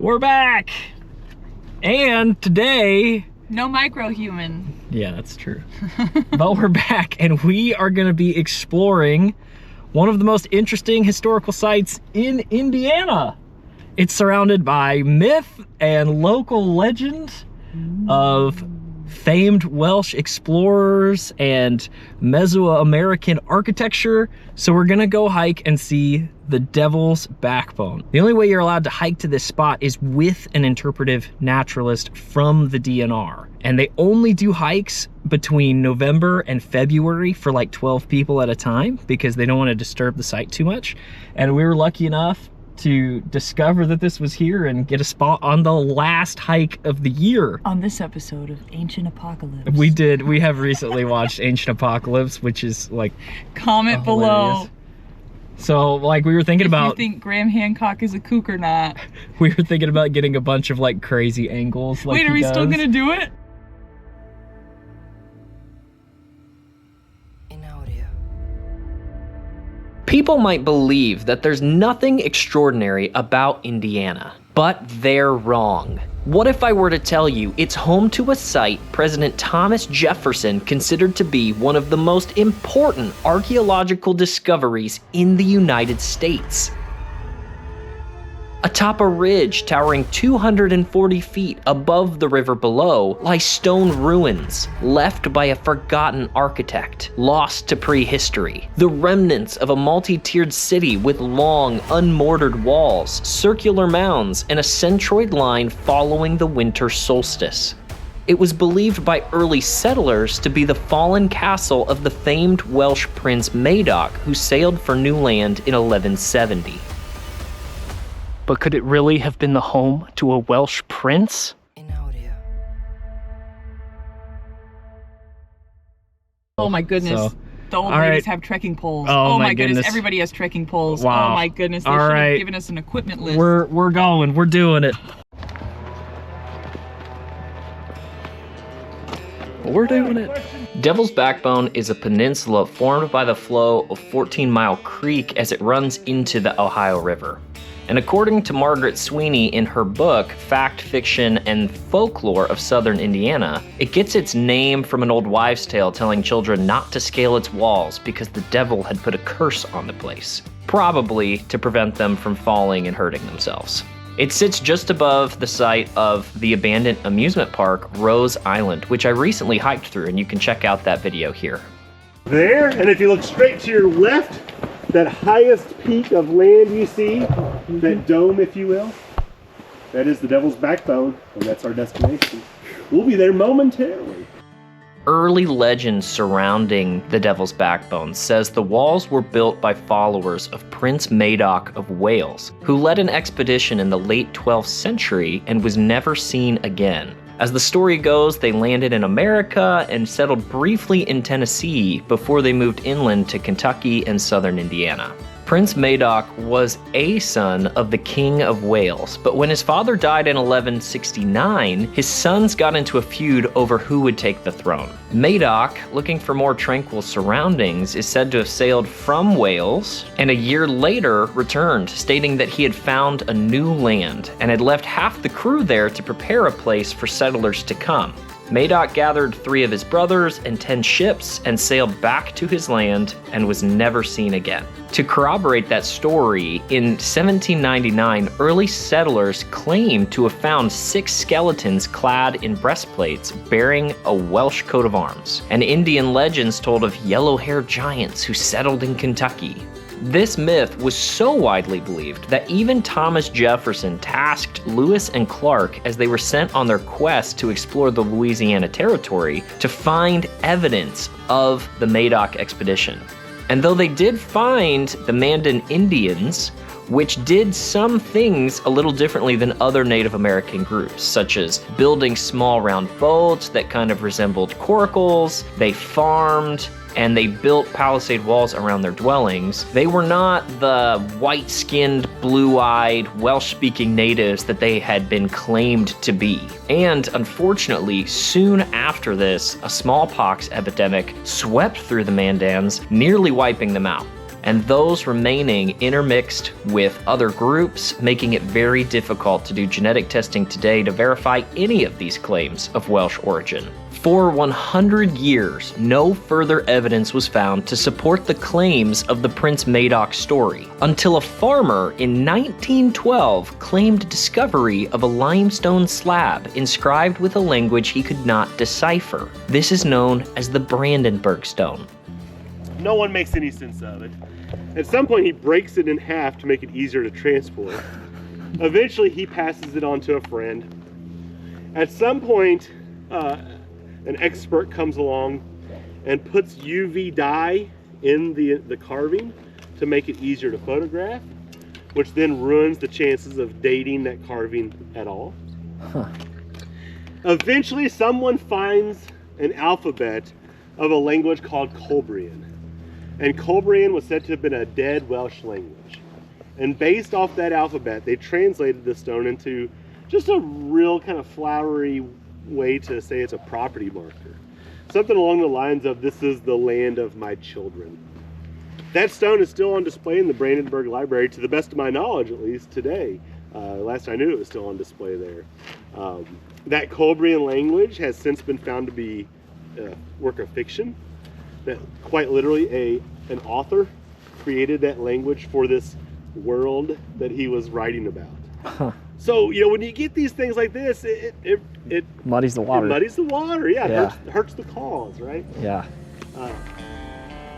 We're back! And today... No microhuman. Yeah, that's true. But we're back and we are gonna be exploring one of the most interesting historical sites in Indiana. It's surrounded by myth and local legend of famed Welsh explorers and Mesoamerican architecture. So we're gonna go hike and see the Devil's Backbone. The only way you're allowed to hike to this spot is with an interpretive naturalist from the DNR. And they only do hikes between November and February for like 12 people at a time because they don't want to disturb the site too much. And we were lucky enough to discover that this was here and get a spot on the last hike of the year. On this episode of Ancient Apocalypse. We have recently watched Ancient Apocalypse, which is like comment below. So like we were thinking about, if you think Graham Hancock is a kook or not. We were thinking about getting a bunch of like crazy angles. Like wait, are we still gonna do it? People might believe that there's nothing extraordinary about Indiana, but they're wrong. What if I were to tell you it's home to a site President Thomas Jefferson considered to be one of the most important archaeological discoveries in the United States? Atop a ridge towering 240 feet above the river below lie stone ruins left by a forgotten architect, lost to prehistory. The remnants of a multi-tiered city with long, unmortared walls, circular mounds, and a centroid line following the winter solstice. It was believed by early settlers to be the fallen castle of the famed Welsh Prince Madoc, who sailed for new land in 1170. But could it really have been the home to a Welsh prince? Oh my goodness. So, the old ladies have trekking poles. Oh my goodness. Everybody has trekking poles. Wow. Oh my goodness. They should have given us an equipment list. We're going. We're doing it. We're doing it. Devil's Backbone is a peninsula formed by the flow of 14 Mile Creek as it runs into the Ohio River. And according to Margaret Sweeney in her book, Fact, Fiction, and Folklore of Southern Indiana, it gets its name from an old wives' tale telling children not to scale its walls because the devil had put a curse on the place, probably to prevent them from falling and hurting themselves. It sits just above the site of the abandoned amusement park, Rose Island, which I recently hiked through, and you can check out that video here. There, and if you look straight to your left, that highest peak of land you see, that dome, if you will, that is the Devil's Backbone, and that's our destination. We'll be there momentarily. Early legends surrounding the Devil's Backbone says the walls were built by followers of Prince Madoc of Wales, who led an expedition in the late 12th century and was never seen again. As the story goes, they landed in America and settled briefly in Tennessee before they moved inland to Kentucky and southern Indiana. Prince Madoc was a son of the King of Wales, but when his father died in 1169, his sons got into a feud over who would take the throne. Madoc, looking for more tranquil surroundings, is said to have sailed from Wales, and a year later returned, stating that he had found a new land and had left half the crew there to prepare a place for settlers to come. Madoc gathered 3 of his brothers and 10 ships and sailed back to his land and was never seen again. To corroborate that story, in 1799, early settlers claimed to have found 6 skeletons clad in breastplates bearing a Welsh coat of arms, and Indian legends told of yellow-haired giants who settled in Kentucky. This myth was so widely believed that even Thomas Jefferson tasked Lewis and Clark as they were sent on their quest to explore the Louisiana Territory to find evidence of the Madoc expedition. And though they did find the Mandan Indians, which did some things a little differently than other Native American groups, such as building small round boats that kind of resembled coracles, they farmed, and they built palisade walls around their dwellings. They were not the white-skinned, blue-eyed, Welsh-speaking natives that they had been claimed to be. And unfortunately, soon after this, a smallpox epidemic swept through the Mandans, nearly wiping them out. and those remaining intermixed with other groups, making it very difficult to do genetic testing today to verify any of these claims of Welsh origin. For 100 years, no further evidence was found to support the claims of the Prince Madoc story, until a farmer in 1912 claimed discovery of a limestone slab inscribed with a language he could not decipher. This is known as the Brandenburg Stone. No one makes any sense of it. At some point, he breaks it in half to make it easier to transport. Eventually, he passes it on to a friend. At some point, an expert comes along and puts UV dye in the carving to make it easier to photograph, which then ruins the chances of dating that carving at all. Eventually, someone finds an alphabet of a language called Colbrian. And Colbrian was said to have been a dead Welsh language. And based off that alphabet, they translated the stone into just a real kind of flowery way to say it's a property marker. Something along the lines of, "This is the land of my children." That stone is still on display in the Brandenburg Library, to the best of my knowledge, at least today. Last I knew, it was still on display there. That Colbrian language has since been found to be a work of fiction. That quite literally an author created that language for this world that he was writing about. So, when you get these things like this, it muddies the water. It muddies the water, yeah. It hurts the cause, right? Yeah.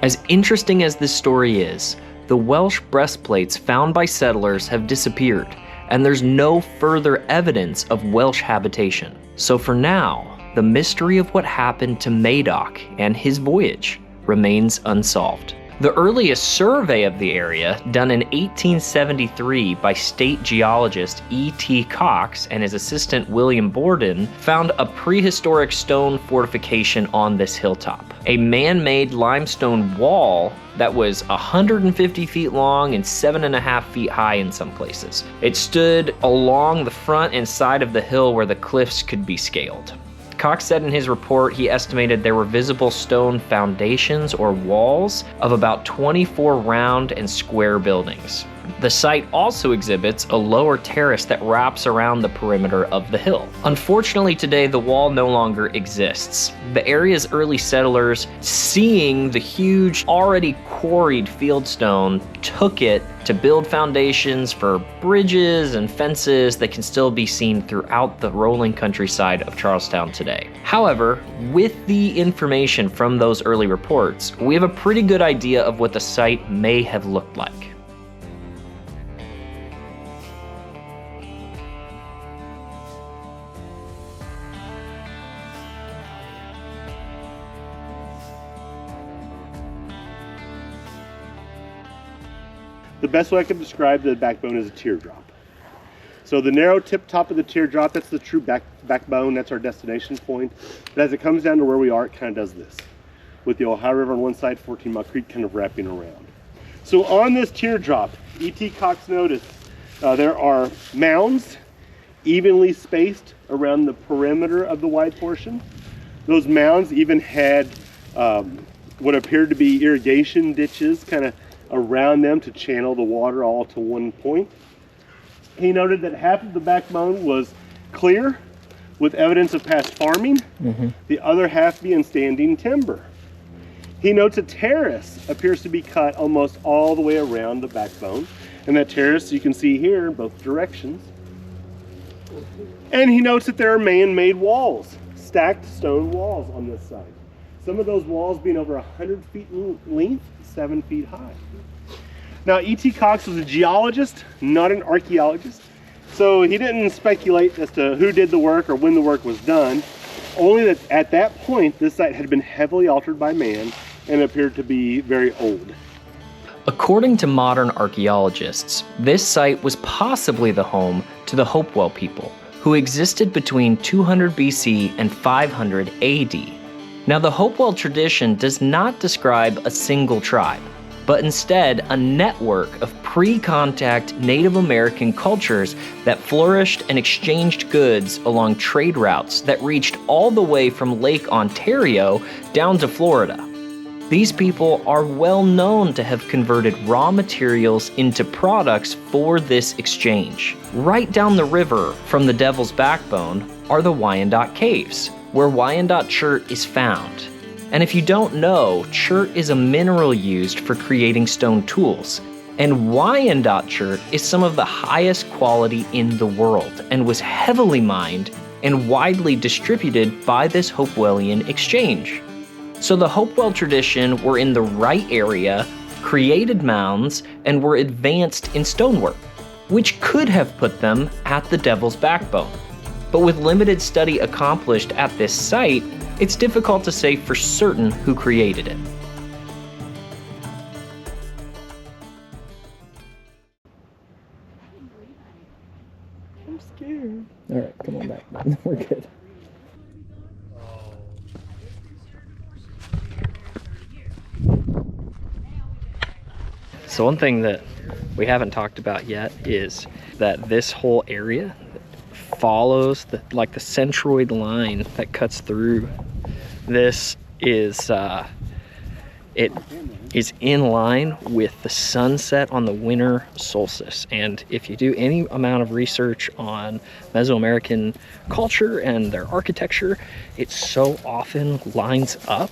As interesting as this story is, the Welsh breastplates found by settlers have disappeared, and there's no further evidence of Welsh habitation. So for now, the mystery of what happened to Madoc and his voyage remains unsolved. The earliest survey of the area, done in 1873 by state geologist E.T. Cox and his assistant William Borden, found a prehistoric stone fortification on this hilltop. A man-made limestone wall that was 150 feet long and 7.5 feet high in some places. It stood along the front and side of the hill where the cliffs could be scaled. Cox said in his report he estimated there were visible stone foundations or walls of about 24 round and square buildings. The site also exhibits a lower terrace that wraps around the perimeter of the hill. Unfortunately today, the wall no longer exists. The area's early settlers, seeing the huge, already quarried fieldstone, took it to build foundations for bridges and fences that can still be seen throughout the rolling countryside of Charlestown today. However, with the information from those early reports, we have a pretty good idea of what the site may have looked like. The best way I could describe the backbone is a teardrop. So the narrow tip top of the teardrop, that's the true backbone, that's our destination point. But as it comes down to where we are, it kind of does this, with the Ohio River on one side, 14 Mile Creek kind of wrapping around. So on this teardrop, E.T. Cox noticed there are mounds evenly spaced around the perimeter of the wide portion. Those mounds even had what appeared to be irrigation ditches kind of around them to channel the water all to one point. He noted that half of the backbone was clear with evidence of past farming, the other half being standing timber. He notes a terrace appears to be cut almost all the way around the backbone, and that terrace you can see here in both directions. And he notes that there are man-made walls, stacked stone walls on this side. Some of those walls being over 100 feet in length, 7 feet high. Now, E.T. Cox was a geologist, not an archaeologist, so he didn't speculate as to who did the work or when the work was done, only that at that point, this site had been heavily altered by man and appeared to be very old. According to modern archaeologists, this site was possibly the home to the Hopewell people, who existed between 200 BC and 500 AD. Now, the Hopewell tradition does not describe a single tribe, but instead a network of pre-contact Native American cultures that flourished and exchanged goods along trade routes that reached all the way from Lake Ontario down to Florida. These people are well known to have converted raw materials into products for this exchange. Right down the river from the Devil's Backbone are the Wyandotte Caves, where Wyandotte chert is found. And if you don't know, chert is a mineral used for creating stone tools. And Wyandotte chert is some of the highest quality in the world and was heavily mined and widely distributed by this Hopewellian exchange. So the Hopewell tradition were in the right area, created mounds, and were advanced in stonework, which could have put them at the Devil's Backbone. But with limited study accomplished at this site, it's difficult to say for certain who created it. I'm scared. All right, come on back. We're good. So one thing that we haven't talked about yet is that this whole area follows the centroid line that cuts through. This is it is in line with the sunset on the winter solstice. And if you do any amount of research on Mesoamerican culture and their architecture, it so often lines up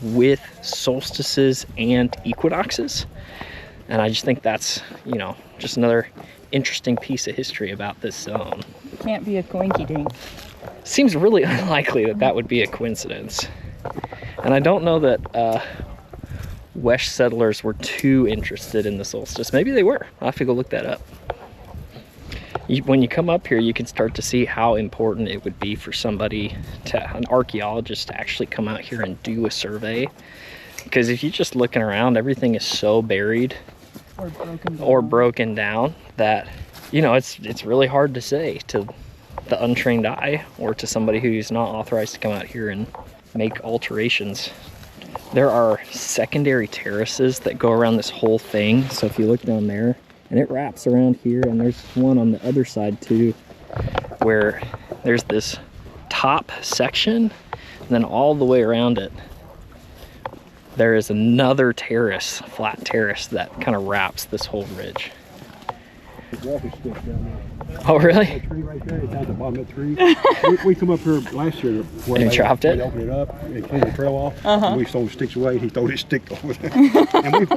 with solstices and equinoxes. And I just think that's, you know, just another interesting piece of history about this zone. Can't be a coinky dink. Seems really unlikely that that would be a coincidence. And I don't know that Welsh settlers were too interested in the solstice. Maybe they were. I'll have to go look that up. When you come up here, you can start to see how important it would be for somebody, an archaeologist, to actually come out here and do a survey. Because if you're just looking around, everything is so buried or broken down that, you know, it's really hard to say to the untrained eye or to somebody who's not authorized to come out here and make alterations. There are secondary terraces that go around this whole thing. So if you look down there, and it wraps around here, and there's one on the other side too, where there's this top section, and then all the way around it, there is another terrace, flat terrace, that kind of wraps this whole ridge. Oh, really? That tree right there, it's at the bottom of the tree. we come up here last year. And chopped it? We opened it up and cleaned the trail off. And we stole the sticks away. He threw his stick over there. And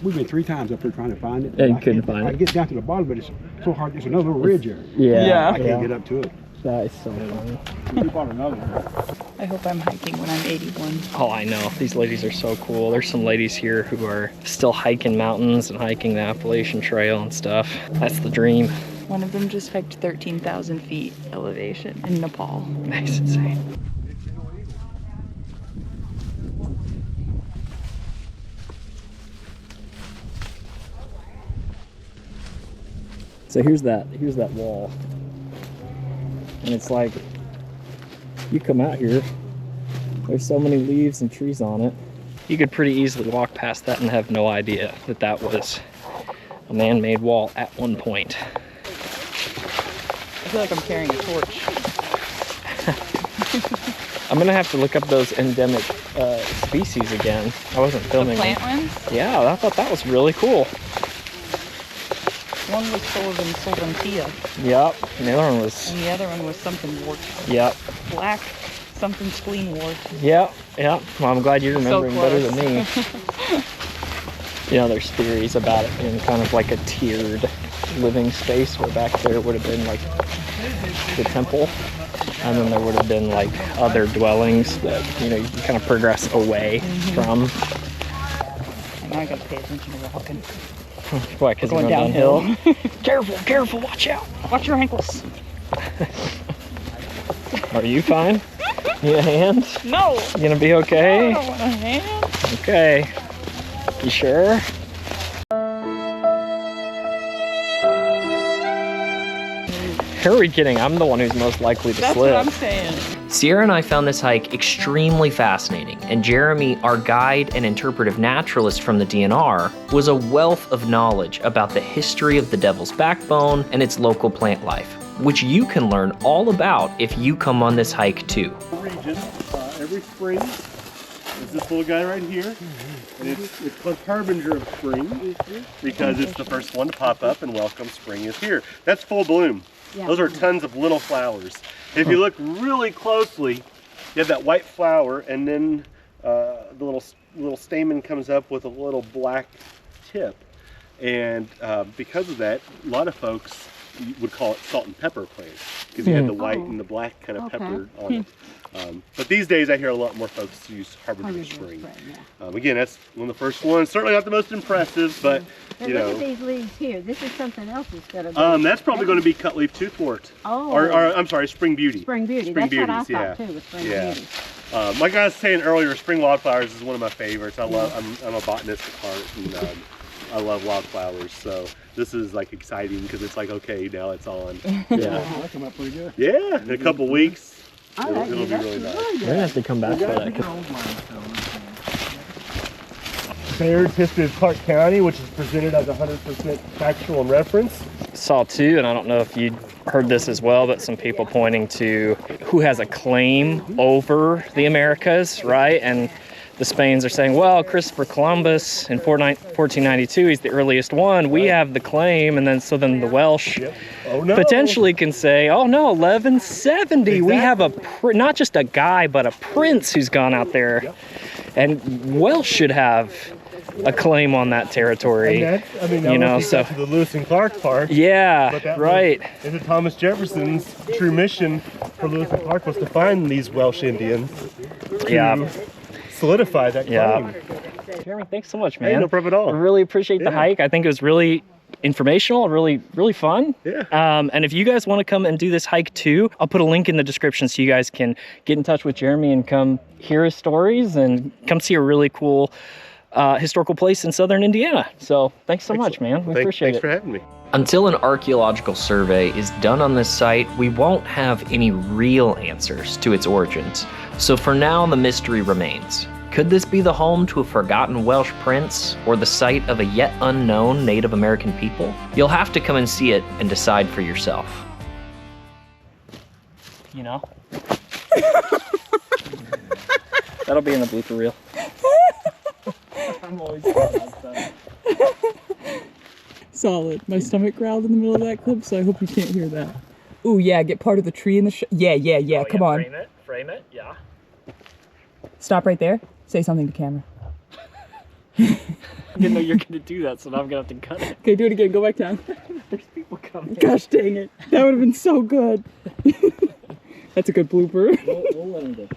we've been 3 times up here trying to find it. And couldn't find it. I get down to the bottom, but it's so hard. There's another little ridge there. Yeah. I can't get up to it. That is so funny. We bought another one. I hope I'm hiking when I'm 81. Oh, I know. These ladies are so cool. There's some ladies here who are still hiking mountains and hiking the Appalachian Trail and stuff. That's the dream. One of them just hiked 13,000 feet elevation in Nepal. That's insane. So here's that wall. And it's like, you come out here, there's so many leaves and trees on it. You could pretty easily walk past that and have no idea that that was a man-made wall at one point. I feel like I'm carrying a torch. I'm gonna have to look up those endemic species again. I wasn't filming The plant them. ones? Yeah, I thought that was really cool. One was Sullivan Solventia, Yep, and the other one was, and the other one was something wart. yep, Black something spleen wart. yep. Well, I'm glad you're remembering better close. than me. You know, there's theories about it being kind of like a tiered living space, where back there would have been like the temple, and then there would have been like other dwellings that, you know, you can kind of progress away from. And now I gotta pay attention to walking. Why? Because Going you're going downhill. downhill. Careful, watch out. Watch your ankles. Are you fine? Need a hand? No! You gonna be I okay? don't want a hand. Okay. You sure? Who are we kidding? I'm the one who's most likely to That's slip. what I'm saying. Sierra and I found this hike extremely fascinating, and Jeremy, our guide and interpretive naturalist from the DNR, was a wealth of knowledge about the history of the Devil's Backbone and its local plant life, which you can learn all about if you come on this hike too. Region, every spring is this little guy right here. And it's called Harbinger of Spring because it's the first one to pop up and welcome spring is here. That's full bloom. Yeah. Those are tons of little flowers. If you look really closely, you have that white flower, and then the little stamen comes up with a little black tip. And because of that, a lot of folks would call it salt and pepper plants because you had the white and the black kind of pepper on it. But these days I hear a lot more folks use Harbinger of Spring. Again, that's one of the first ones. Certainly not the most impressive, but you know. Look at these leaves here. This is something else instead of. That's probably going to be cutleaf toothwort. Oh. Or I'm sorry, spring beauty. Spring beauty. Spring That's what I beauties, thought too. Was spring Yeah. beauty. Like I was saying earlier, spring wildflowers is one of my favorites. I'm a botanist at heart, and I love wildflowers. So this is like exciting because it's like, okay, now it's on. Yeah, that come out pretty good. Yeah, in a couple weeks. Oh, It'll be that's really nice. We're gonna have to come back for that. Baird's History of Clark County, which is presented as 100% factual and reference. Saw too, and I don't know if you heard this as well, but some people pointing to who has a claim over the Americas, right? And the Spains are saying, well, Christopher Columbus in 1492, he's the earliest one. We have the claim, and then the Welsh Oh, no. potentially can say, oh no, 1170. We have not just a guy, but a prince who's gone out there, and Welsh should have a claim on that territory. And that's, I mean, so to the Lewis and Clark part. Yeah, But that right. Is it Thomas Jefferson's true mission for Lewis and Clark was to find these Welsh Indians. Yeah. Solidify that claim. Yeah. Jeremy, thanks so much, man. Hey, no problem at all. I really appreciate the hike. I think it was really informational, really fun. Yeah. And if you guys want to come and do this hike too, I'll put a link in the description so you guys can get in touch with Jeremy and come hear his stories and come see a really cool historical place in southern Indiana. So thanks so much, man. We appreciate Thanks it. for having me. Until an archaeological survey is done on this site, we won't have any real answers to its origins. So for now, the mystery remains. Could this be the home to a forgotten Welsh prince, or the site of a yet unknown Native American people? You'll have to come and see it and decide for yourself. You know? That'll be in the blooper reel. I'm always Solid. My stomach growled in the middle of that clip, so I hope you can't hear that. Ooh, yeah, get part of the tree in the Yeah, come on. Frame it, yeah. Stop right there. Say something to camera. I didn't know you're gonna do that, so now I'm gonna have to cut it. Okay, do it again. Go back down. There's people coming. Gosh dang it. That would have been so good. That's a good blooper. We'll let him go.